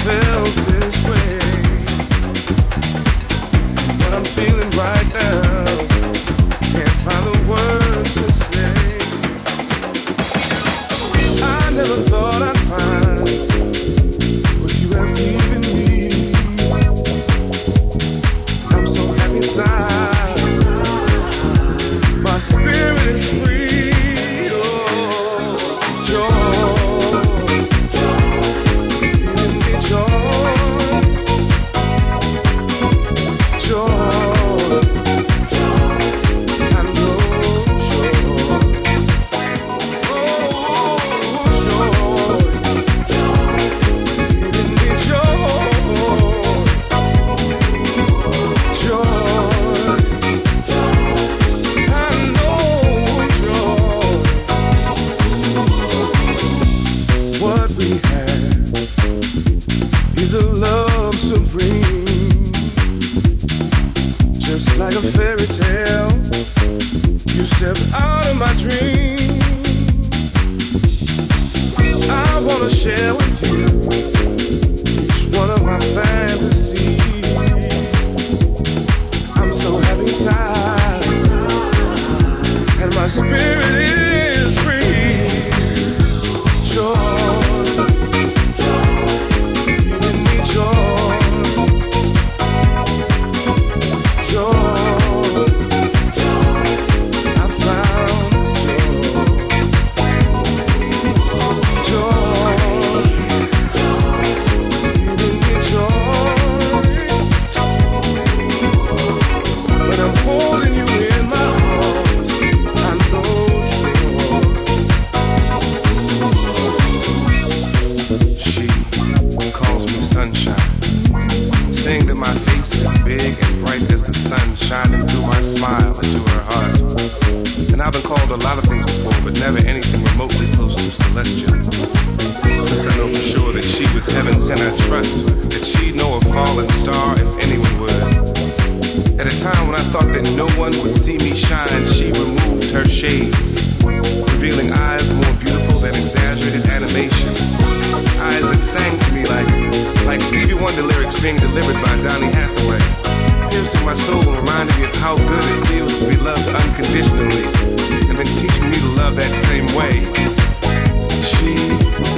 felt this way. What I'm feeling right now, can't find the words to say. I never thought I'd find what you have given me. I'm so happy inside. My spirit is free. Like a fairy tale, you step out of my dream. I wanna share with you each one of my fantasies. I'm so happy inside, and my spirit is free. Joy, giving me joy. Shining through my smile into her heart. And I've been called a lot of things before, but never anything remotely close to celestial. Since I know for sure that she was heaven sent, I trust that she'd know a fallen star if anyone would. At a time when I thought that no one would see me shine, she removed her shades, revealing eyes more beautiful than exaggerated animation. Eyes that sang to me like Stevie Wonder lyrics being delivered by Donny Hathaway. Piercing my soul and reminding me of how good it feels to be loved unconditionally, and then teaching me to love that same way. She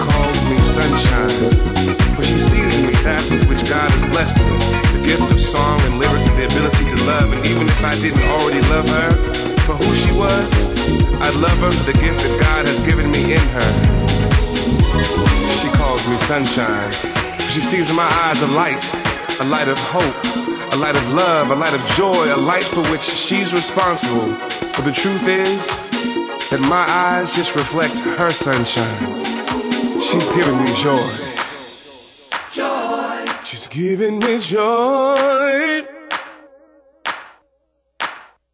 calls me sunshine, for she sees in me that with which God has blessed me, the gift of song and lyric and the ability to love. And even if I didn't already love her for who she was, I'd love her for the gift that God has given me in her. She calls me sunshine, for she sees in my eyes a light of hope, a light of love, a light of joy, a light for which she's responsible. But the truth is that my eyes just reflect her sunshine. She's giving me joy. Joy. She's giving me joy.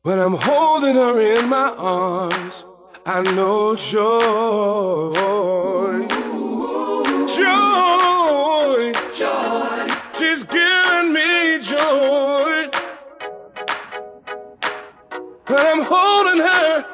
When I'm holding her in my arms, I know joy. Joy. Joy. She's giving me joy. When I'm holding her